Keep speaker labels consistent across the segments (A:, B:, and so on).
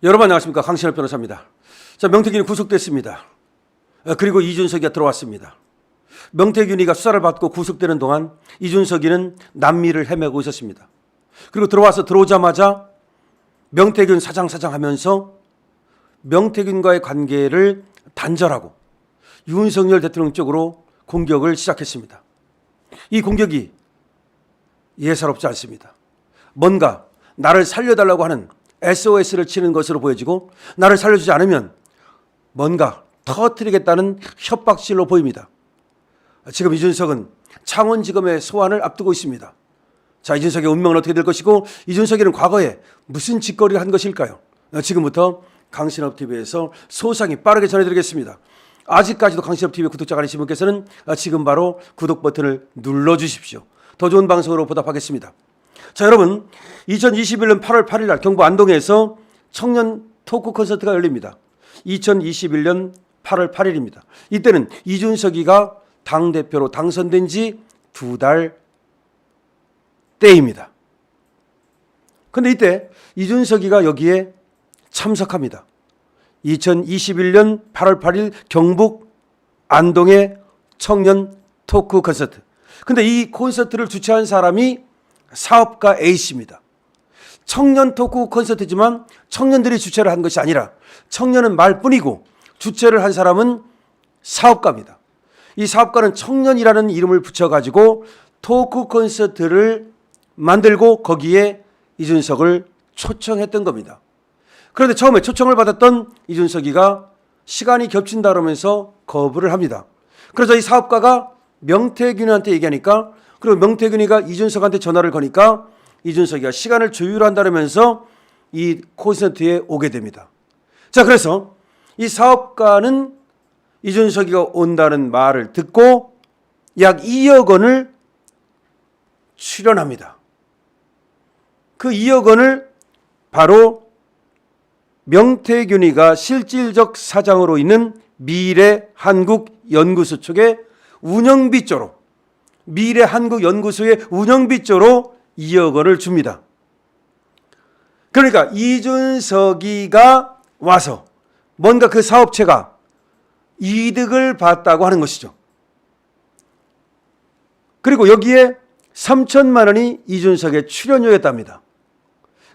A: 여러분 안녕하십니까. 강신업 변호사입니다. 자, 명태균이 구속됐습니다. 그리고 이준석이가 들어왔습니다. 명태균이가 수사를 받고 구속되는 동안 이준석이는 남미를 헤매고 있었습니다. 그리고 들어오자마자 명태균 사장 하면서 명태균과의 관계를 단절하고 윤석열 대통령 쪽으로 공격을 시작했습니다. 이 공격이 예사롭지 않습니다. 뭔가 나를 살려달라고 하는 SOS를 치는 것으로 보여지고 나를 살려주지 않으면 뭔가 터뜨리겠다는 협박질로 보입니다. 지금 이준석은 창원지검의 소환을 앞두고 있습니다. 자, 이준석의 운명은 어떻게 될 것이고 이준석이는 과거에 무슨 짓거리를 한 것일까요? 지금부터 강신업TV에서 소상히 빠르게 전해드리겠습니다. 아직까지도 강신업TV 구독자가 아니신 분께서는 지금 바로 구독 버튼을 눌러주십시오. 더 좋은 방송으로 보답하겠습니다. 자, 여러분, 2021년 8월 8일 날 경북 안동에서 청년 토크 콘서트가 열립니다. 2021년 8월 8일입니다. 이때는 이준석이가 당대표로 당선된 지 2달 때입니다. 그런데 이때 이준석이가 여기에 참석합니다. 2021년 8월 8일 경북 안동의 청년 토크 콘서트. 근데 이 콘서트를 주최한 사람이 사업가 A씨입니다. 청년 토크 콘서트지만 청년들이 주최를 한 것이 아니라 청년은 말뿐이고 주최를 한 사람은 사업가입니다. 이 사업가는 청년이라는 이름을 붙여가지고 토크 콘서트를 만들고 거기에 이준석을 초청했던 겁니다. 그런데 처음에 초청을 받았던 이준석이가 시간이 겹친다 그러면서 거부를 합니다. 그래서 이 사업가가 명태균한테 얘기하니까, 그리고 명태균이가 이준석한테 전화를 거니까 이준석이가 시간을 조율한다면서 이 콘서트에 오게 됩니다. 자, 그래서 이 사업가는 이준석이가 온다는 말을 듣고 약 2억 원을 출연합니다. 그 2억 원을 바로 명태균이가 실질적 사장으로 있는 미래한국연구소 쪽에 운영비조로, 미래한국연구소의 운영비조로 2억 원을 줍니다. 그러니까 이준석이가 와서 뭔가 그 사업체가 이득을 봤다고 하는 것이죠. 그리고 여기에 3천만 원이 이준석의 출연료였답니다.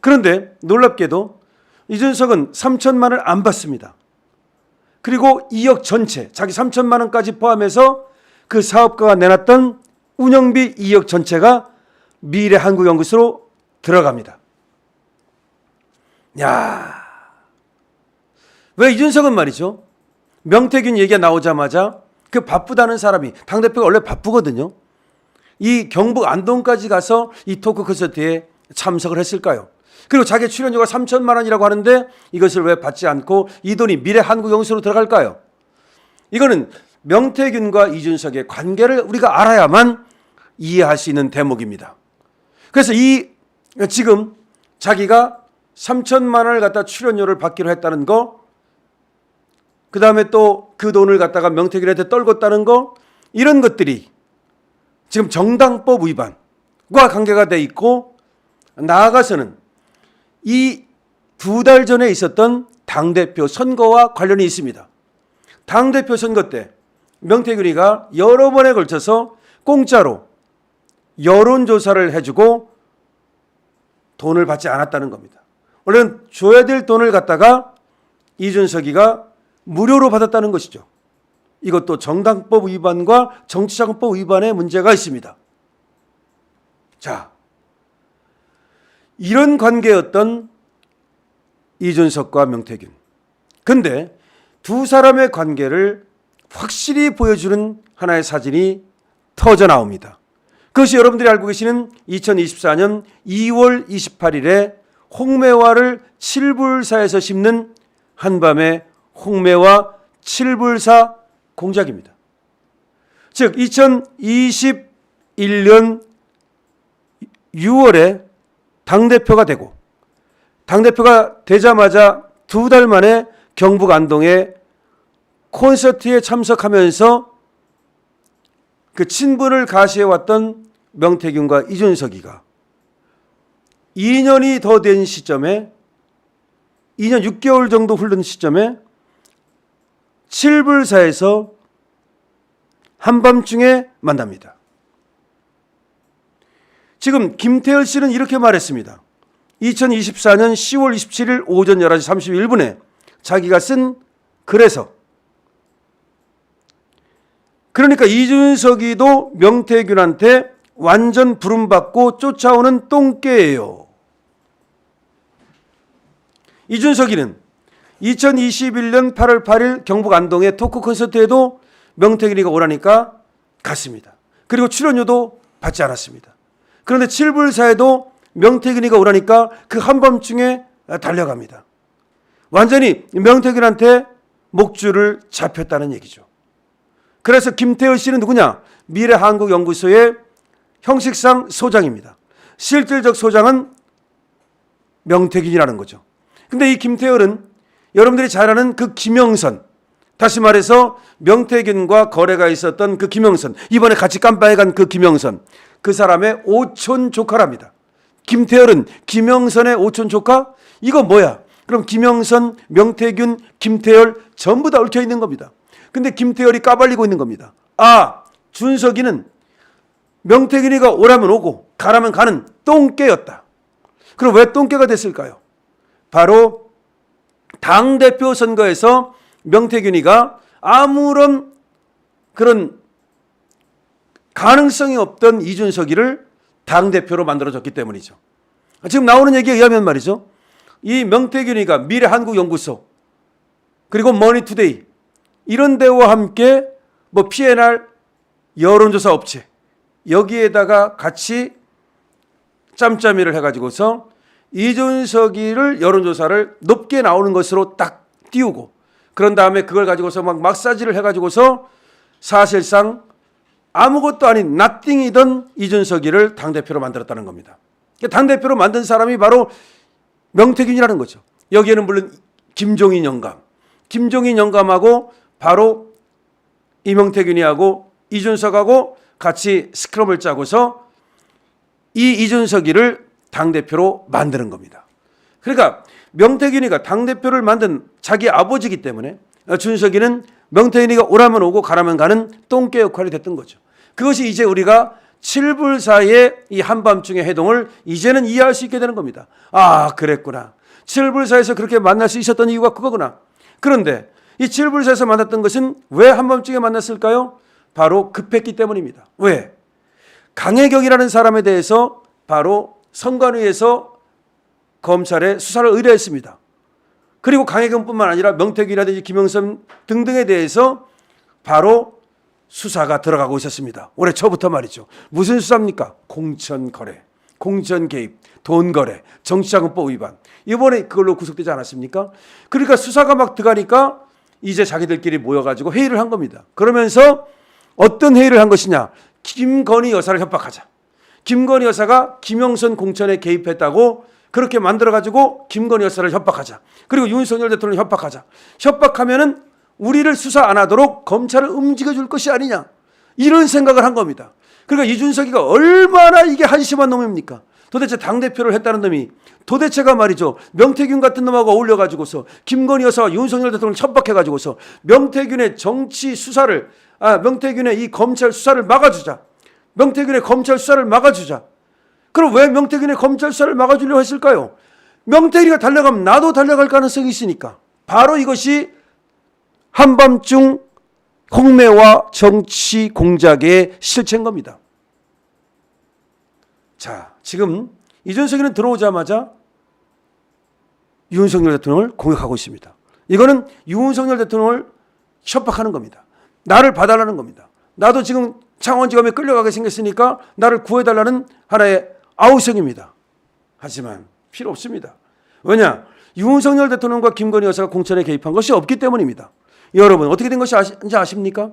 A: 그런데 놀랍게도 이준석은 3천만 원을 안 받습니다. 그리고 2억 전체, 자기 3천만 원까지 포함해서 그 사업가가 내놨던 운영비 2억 전체가 미래한국연구소로 들어갑니다. 야, 왜 이준석은 말이죠, 명태균 얘기가 나오자마자 그 바쁘다는 사람이, 당대표가 원래 바쁘거든요, 이 경북 안동까지 가서 이 토크 콘서트에 참석을 했을까요? 그리고 자기 출연료가 3천만 원이라고 하는데 이것을 왜 받지 않고 이 돈이 미래한국연구소로 들어갈까요? 이거는 명태균과 이준석의 관계를 우리가 알아야만 이해할 수 있는 대목입니다. 그래서 지금 자기가 3천만 원을 갖다 출연료를 받기로 했다는 거, 그 다음에 또 그 돈을 갖다가 명태균한테 떨궜다는 거, 이런 것들이 지금 정당법 위반과 관계가 돼 있고, 나아가서는 이 2달 전에 있었던 당대표 선거와 관련이 있습니다. 당대표 선거 때 명태균이가 여러 번에 걸쳐서 공짜로 여론조사를 해주고 돈을 받지 않았다는 겁니다. 원래는 줘야 될 돈을 갖다가 이준석이가 무료로 받았다는 것이죠. 이것도 정당법 위반과 정치자금법 위반의 문제가 있습니다. 자, 이런 관계였던 이준석과 명태균. 근데 두 사람의 관계를 확실히 보여주는 하나의 사진이 터져 나옵니다. 그것이 여러분들이 알고 계시는 2024년 2월 28일에 홍매화를 칠불사에서 심는 한밤의 홍매화 칠불사 공작입니다. 즉 2021년 6월에 당대표가 되고, 당대표가 되자마자 2달 만에 경북 안동에 콘서트에 참석하면서 그 친분을 가시해왔던 명태균과 이준석이가 2년이 더 된 시점에 2년 6개월 정도 흐른 시점에 7불사에서 한밤중에 만납니다. 지금 김태열 씨는 이렇게 말했습니다. 2024년 10월 27일 오전 11시 31분에 자기가 쓴 글에서, 그러니까 이준석이도 명태균한테 완전 부름받고 쫓아오는 똥개예요. 이준석이는 2021년 8월 8일 경북 안동의 토크 콘서트에도 명태균이가 오라니까 갔습니다. 그리고 출연료도 받지 않았습니다. 그런데 7불사에도 명태균이가 오라니까 그 한밤중에 달려갑니다. 완전히 명태균한테 목줄을 잡혔다는 얘기죠. 그래서 김태열 씨는 누구냐? 미래한국연구소의 형식상 소장입니다. 실질적 소장은 명태균이라는 거죠. 근데 이 김태열은 여러분들이 잘 아는 그 김영선, 다시 말해서 명태균과 거래가 있었던 그 김영선, 이번에 같이 깜빵에 간 그 김영선, 그 사람의 오촌 조카랍니다. 김태열은 김영선의 오촌 조카? 이거 뭐야? 그럼 김영선, 명태균, 김태열 전부 다 얽혀 있는 겁니다. 근데 김태열이 까발리고 있는 겁니다. 아, 준석이는 명태균이가 오라면 오고 가라면 가는 똥개였다. 그럼 왜 똥개가 됐을까요? 바로 당대표 선거에서 명태균이가 아무런 그런 가능성이 없던 이준석이를 당대표로 만들어줬기 때문이죠. 지금 나오는 얘기에 의하면 말이죠. 이 명태균이가 미래한국연구소 그리고 머니투데이 이런 데와 함께 뭐 PNR 여론조사 업체 여기에다가 같이 짬짬이를 해가지고서 이준석이를 여론조사를 높게 나오는 것으로 딱 띄우고 그런 다음에 그걸 가지고서 막 마사지를 해가지고서 사실상 아무것도 아닌 nothing이던 이준석이를 당대표로 만들었다는 겁니다. 당대표로 만든 사람이 바로 명태균이라는 거죠. 여기에는 물론 김종인 영감하고 바로 이명태균이하고 이준석하고 같이 스크럼을 짜고서 이 이준석이를 당대표로 만드는 겁니다. 그러니까 명태균이가 당대표를 만든 자기 아버지이기 때문에 준석이는 명태균이가 오라면 오고 가라면 가는 똥개 역할이 됐던 거죠. 그것이 이제 우리가 7불사의 이 한밤중의 해동을 이제는 이해할 수 있게 되는 겁니다. 아, 그랬구나. 7불사에서 그렇게 만날 수 있었던 이유가 그거구나. 그런데 이 7불사에서 만났던 것은 왜 한밤중에 만났을까요? 바로 급했기 때문입니다. 왜? 강혜경이라는 사람에 대해서 바로 선관위에서 검찰에 수사를 의뢰했습니다. 그리고 강혜경뿐만 아니라 명태균이라든지 김영선 등등에 대해서 바로 수사가 들어가고 있었습니다. 올해 초부터 말이죠. 무슨 수사입니까? 공천 거래, 공천 개입, 돈 거래, 정치자금법 위반. 이번에 그걸로 구속되지 않았습니까? 그러니까 수사가 막 들어가니까 이제 자기들끼리 모여가지고 회의를 한 겁니다. 그러면서 어떤 회의를 한 것이냐? 김건희 여사를 협박하자. 김건희 여사가 김영선 공천에 개입했다고 그렇게 만들어가지고 김건희 여사를 협박하자. 그리고 윤석열 대통령을 협박하자. 협박하면은 우리를 수사 안 하도록 검찰을 움직여줄 것이 아니냐. 이런 생각을 한 겁니다. 그러니까 이준석이가 얼마나 이게 한심한 놈입니까? 도대체 당대표를 했다는 놈이 도대체가 말이죠. 명태균 같은 놈하고 어울려가지고서 김건희 여사와 윤석열 대통령을 협박해가지고서 명태균의 정치 수사를, 명태균의 이 검찰 수사를 막아주자. 명태균의 검찰 수사를 막아주자. 그럼 왜 명태균의 검찰 수사를 막아주려고 했을까요? 명태균이가 달려가면 나도 달려갈 가능성이 있으니까. 바로 이것이 한밤중 홍매와 정치 공작의 실체인 겁니다. 자, 지금 이준석이는 들어오자마자 윤석열 대통령을 공격하고 있습니다. 이거는 윤석열 대통령을 협박하는 겁니다. 나를 봐달라는 겁니다. 나도 지금 창원지검에 끌려가게 생겼으니까 나를 구해달라는 하나의 아우성입니다. 하지만 필요 없습니다. 왜냐? 윤석열 대통령과 김건희 여사가 공천에 개입한 것이 없기 때문입니다. 여러분 어떻게 된 것이 아십니까?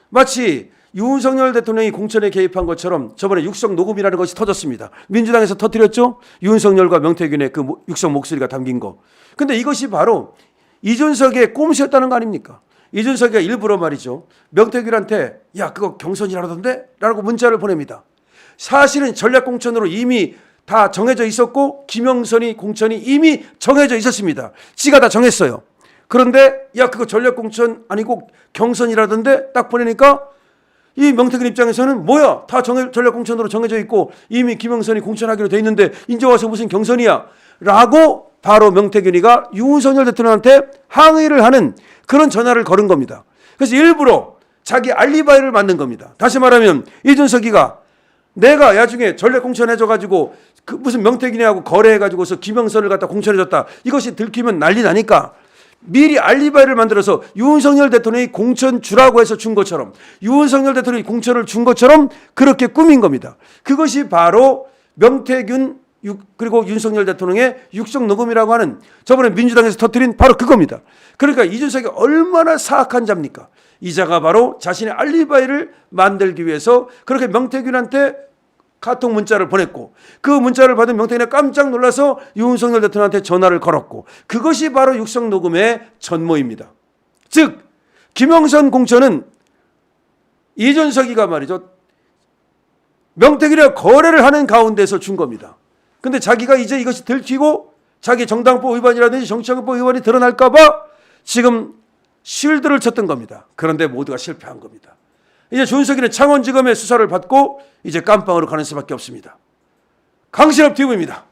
A: 마치 윤석열 대통령이 공천에 개입한 것처럼 저번에 육성 녹음이라는 것이 터졌습니다. 민주당에서 터뜨렸죠? 윤석열과 명태균의 그 육성 목소리가 담긴 거. 근데 이것이 바로 이준석의 꼼수였다는 거 아닙니까? 이준석이가 일부러 말이죠. 명태균한테 야 그거 경선이라던데? 라고 문자를 보냅니다. 사실은 전략공천으로 이미 다 정해져 있었고 김영선이 공천이 이미 정해져 있었습니다. 지가 다 정했어요. 그런데 야 그거 전략공천 아니고 경선이라던데 딱 보내니까 이 명태균 입장에서는 뭐야 다 전략공천으로 정해져 있고 이미 김영선이 공천하기로 돼 있는데 이제 와서 무슨 경선이야 라고 바로 명태균이가 윤석열 대통령한테 항의를 하는 그런 전화를 걸은 겁니다. 그래서 일부러 자기 알리바이를 만든 겁니다. 다시 말하면 이준석이가 내가 나중에 전략공천 해줘가지고 그 무슨 명태균이하고 거래해가지고서 김영선을 갖다 공천해줬다 이것이 들키면 난리 나니까 미리 알리바이를 만들어서 윤석열 대통령이 공천 주라고 해서 준 것처럼 윤석열 대통령이 공천을 준 것처럼 그렇게 꾸민 겁니다. 그것이 바로 명태균 그리고 윤석열 대통령의 육성 녹음이라고 하는 저번에 민주당에서 터뜨린 바로 그겁니다. 그러니까 이준석이 얼마나 사악한 자입니까? 이 자가 바로 자신의 알리바이를 만들기 위해서 그렇게 명태균한테 카톡 문자를 보냈고 그 문자를 받은 명태균이 깜짝 놀라서 윤석열 대통령한테 전화를 걸었고 그것이 바로 육성 녹음의 전모입니다. 즉 김영선 공천은 이준석이가 말이죠. 명태균이랑 거래를 하는 가운데서 준 겁니다. 근데 자기가 이제 이것이 들키고 자기 정당법 위반이라든지 정치자금법 위반이 드러날까 봐 지금 실드를 쳤던 겁니다. 그런데 모두가 실패한 겁니다. 이제 준석이는 창원지검의 수사를 받고 이제 깜빵으로 가는 수밖에 없습니다. 강신업 TV입니다.